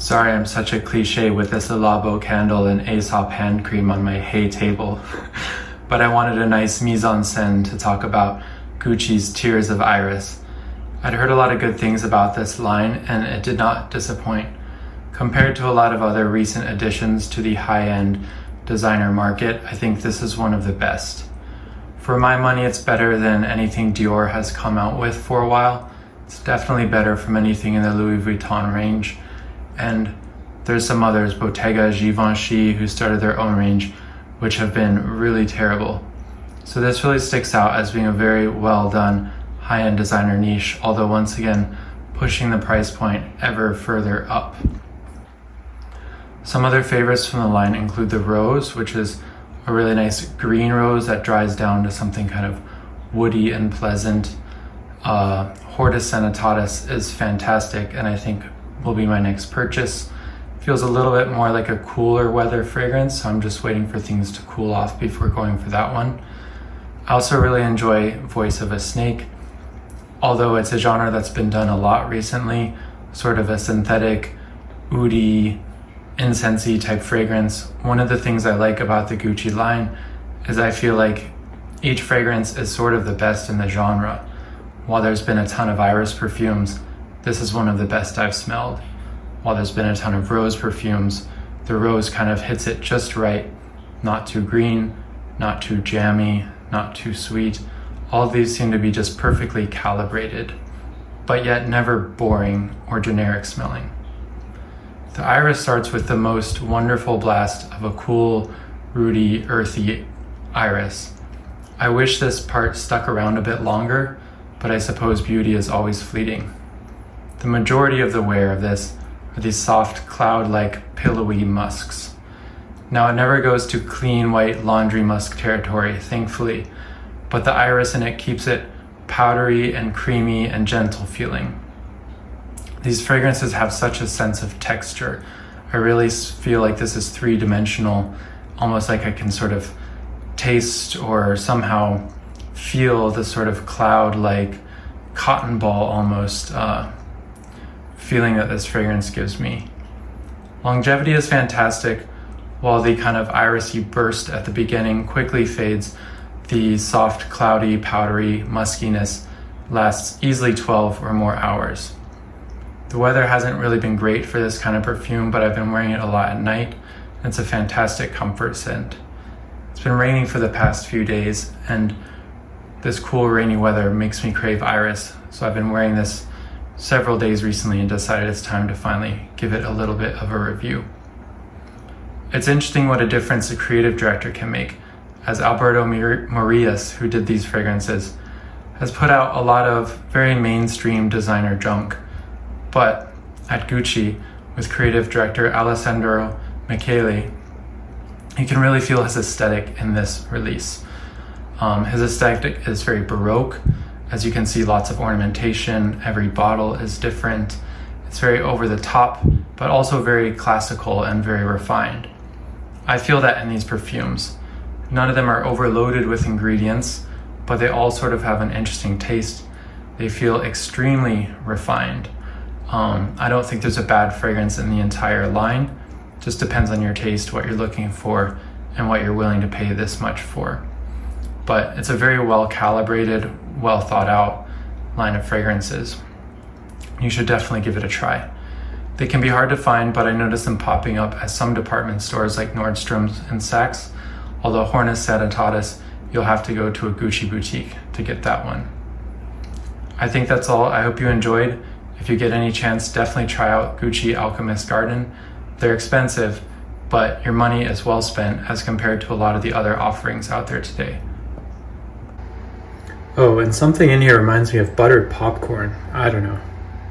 Sorry I'm such a cliche with this Labo candle and Aesop hand cream on my hay table, but I wanted a nice mise-en-scène to talk about Gucci's Tears of Iris. I'd heard a lot of good things about this line and it did not disappoint. Compared to a lot of other recent additions to the high-end designer market, I think this is one of the best. For my money, it's better than anything Dior has come out with for a while. It's definitely better from anything in the Louis Vuitton range. And there's some others, Bottega, Givenchy, who started their own range, which have been really terrible. So this really sticks out as being a very well done high-end designer niche, although once again, pushing the price point ever further up. Some other favorites from the line include the rose, which is a really nice green rose that dries down to something kind of woody and pleasant. Hortus Sanitatis is fantastic and I think will be my next purchase. Feels a little bit more like a cooler weather fragrance, so I'm just waiting for things to cool off before going for that one. I also really enjoy Voice of a Snake, although it's a genre that's been done a lot recently, sort of a synthetic, oudi, incensey type fragrance. One of the things I like about the Gucci line is I feel like each fragrance is sort of the best in the genre. While there's been a ton of iris perfumes, this is one of the best I've smelled. While there's been a ton of rose perfumes, the rose kind of hits it just right. Not too green, not too jammy, not too sweet. All of these seem to be just perfectly calibrated, but yet never boring or generic smelling. The iris starts with the most wonderful blast of a cool, rooty, earthy iris. I wish this part stuck around a bit longer, but I suppose beauty is always fleeting. The majority of the wear of this are these soft, cloud-like, pillowy musks. Now it never goes to clean, white laundry musk territory, thankfully, but the iris in it keeps it powdery and creamy and gentle feeling. These fragrances have such a sense of texture. I really feel like this is three-dimensional, almost like I can sort of taste or somehow feel the sort of cloud-like cotton ball almost feeling that this fragrance gives me. Longevity is fantastic. While the kind of irisy burst at the beginning quickly fades, the soft, cloudy, powdery muskiness lasts easily 12 or more hours. The weather hasn't really been great for this kind of perfume, but I've been wearing it a lot at night, and it's a fantastic comfort scent. It's been raining for the past few days, and this cool, rainy weather makes me crave iris, so I've been wearing this several days recently and decided it's time to finally give it a little bit of a review. It's interesting what a difference a creative director can make, as Alberto Morillas, who did these fragrances, has put out a lot of very mainstream designer junk. But at Gucci, with creative director Alessandro Michele, you can really feel his aesthetic in this release. His aesthetic is very Baroque. As you can see, lots of ornamentation, every bottle is different. It's very over the top, but also very classical and very refined. I feel that in these perfumes. None of them are overloaded with ingredients, but they all sort of have an interesting taste. They feel extremely refined. I don't think there's a bad fragrance in the entire line. Just depends on your taste, what you're looking for, and what you're willing to pay this much for. But it's a very well calibrated, well thought out line of fragrances. You should definitely give it a try. They can be hard to find, but I noticed them popping up at some department stores like Nordstrom's and Saks, although Hortus Sanitatis, you'll have to go to a Gucci boutique to get that one. I think that's all. I hope you enjoyed. If you get any chance, definitely try out Gucci Alchemist Garden. They're expensive, but your money is well spent as compared to a lot of the other offerings out there today. Oh, and something in here reminds me of buttered popcorn. I don't know.